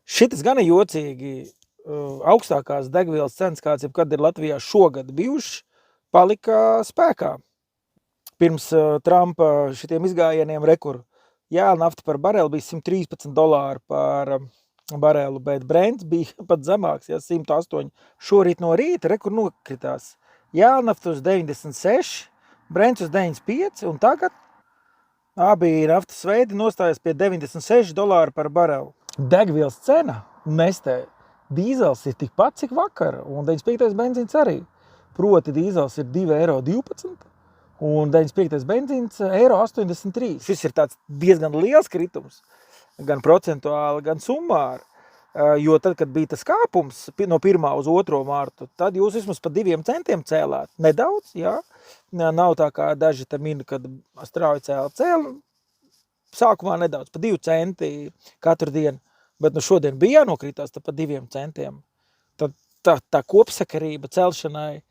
Šitas gan ir jocīgi. Augstākās degvielas cenas, kāds jebkad ir Latvijā šogad bijušas, palika spēkā. Pirms Trumpa šitiem izgājieniem nafta par bareli bija $113 par barelu, bet Brents bija pat zemāks, 108. Šorīt no rīta nokritās. Nafta uz 96, Brents uz 95, un tagad abi naftas veidi nostājas pie $96 par barelu. Degvielas cena nestē. Dīzels ir tikpat, cik vakar, un 95. benzīns arī. Proti dīzels ir 2,12 € un 95. benzīns 1,83 €. Šis ir tāds diezgan liels kritums, gan procentuāli, gan summāri. Jo tad, kad bija tas kāpums no 1. uz 2. martu, tad jūs vismaz pa 2 centiem cēlāt. Nedaudz, jā. Nav tā kā daži te min, kad strauji cēla. Sākumā nedaudz, pa 2 centi katru dienu. Bet šodien bija jānokritās pa 2 centiem. Tad tā kopsakarība celšanai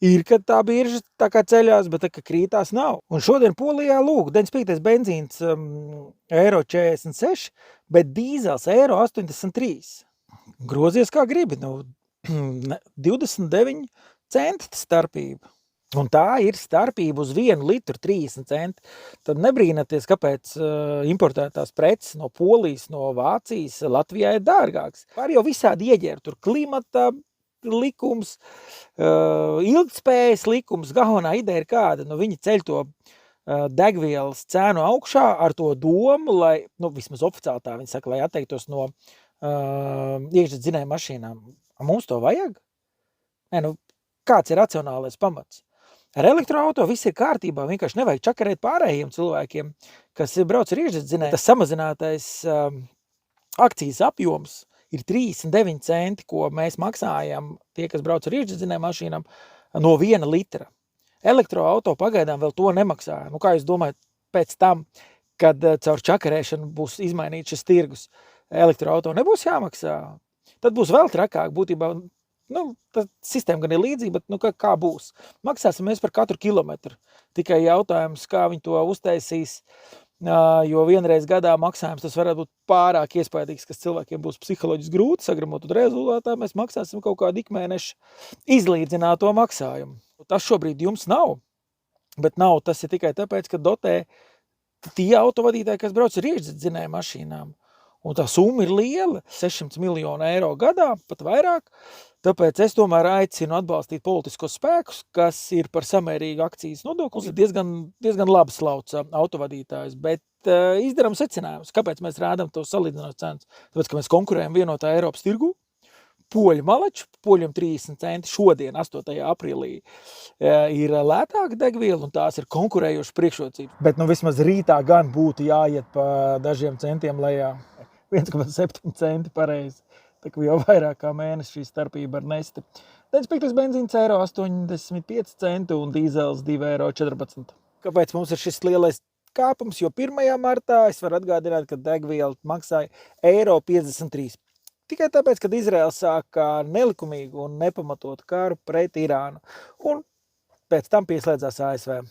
ir, kad tā birža tā kā ceļās, bet tā kā krītās nav. Un šodien Polijā, 95. benzīns 1,46 €, bet dīzels 1,83 €. Grozies kā gribi, 29 centi starpība. Un tā ir starpība uz 1 litru 30 centi. Tad nebrīnaties, kāpēc importētās preces no Polijas, no Vācijas Latvijā ir dārgāks. Var jau visādi ieģērt, tur klimata likums, ilgtspējas likums. Galvenā ideja ir kāda, viņi ceļ to degvielas cēnu augšā ar to domu, lai, vismaz oficiāli tā viņi saka, lai atteiktos no iekšzemes mašīnām. Mums to vajag? Kāds ir racionālais pamats? Ar elektroauto viss ir kārtībā, vienkārši nevajag čakarēt pārējiem cilvēkiem, kas brauc ar iekšzemes. Tas samazinātais akcijas apjoms ir 39 centi, ko mēs maksājam tie, kas brauc ar iekšzemes mašīnām, no 1 litra. Elektroauto pagaidām vēl to nemaksāja. Kā jūs domājat, pēc tam, kad caur čakarēšanu būs izmainīts šis tirgus, elektroauto nebūs jāmaksā? Tad būs vēl trakāk būtībā. Tā sistēma gan ir līdzīga, bet kā būs? Maksāsim mēs par katru kilometru. Tikai jautājums, kā viņi to uztaisīs, jo vienreiz gadā maksājums tas varētu būt pārāk iespaidīgs, kas cilvēkiem būs psiholoģiski grūti sagramot, un rezultātā mēs maksāsim kaut kādu ikmēnešu izlīdzināto maksājumu. Tas šobrīd jums nav, bet nav tas ir tikai tāpēc, ka dotē tie autovadītāji, kas brauc ar iekšzemes mašīnām. Un tā summa ir liela, 600 miljonu eiro gadā, pat vairāk. Tāpēc es tomēr aicinu atbalstīt politiskos spēkus, kas ir par samērīgu akcijas nodokli. Ir diezgan labi slauca autovadītājs, bet izdaram secinājumus. Kāpēc mēs rādam to salīdzinot cenas? Tāpēc, ka mēs konkurējam vienotā Eiropas tirgu. Poļu malaču, poļiem 30 centi šodien, 8. aprīlī, ir lētāka degviela, un tās ir konkurējošas priekšrocības. Bet vismaz rītā gan būtu jāiet pa dažiem centiem lejā. 1,7 centi pareizi. Tā kā jau vairāk kā mēnesis šī starpība ar nesti. 95. benzīns 1,85 centi un dīzels 2,14 €. Kāpēc mums ir šis lielais kāpums? Jo 1. martā es varu atgādināt, ka degviela maksāja 1,53 €. Tikai tāpēc, kad Izraela sāka nelikumīgu un nepamatotu karu pret Irānu. Un pēc tam pieslēdzās ASV.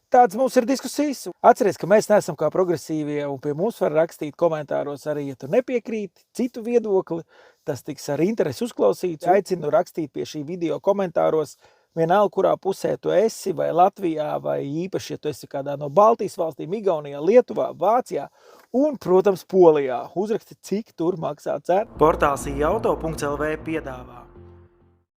Tāds mums ir diskusijas. Atceries, ka mēs neesam kā progresīvie, un pie mums var rakstīt komentāros arī, ja tu nepiekrīti citu viedokli. Tas tiks ar interesi uzklausīts. Aicinu rakstīt pie šī video komentāros, vienalga, kurā pusē tu esi, vai Latvijā, vai īpaši, ja tu esi kādā no Baltijas valstīm, Igaunijā, Lietuvā, Vācijā un, protams, Polijā. Uzraksti, cik tur maksā cena. Portāls iauto.lv piedāvā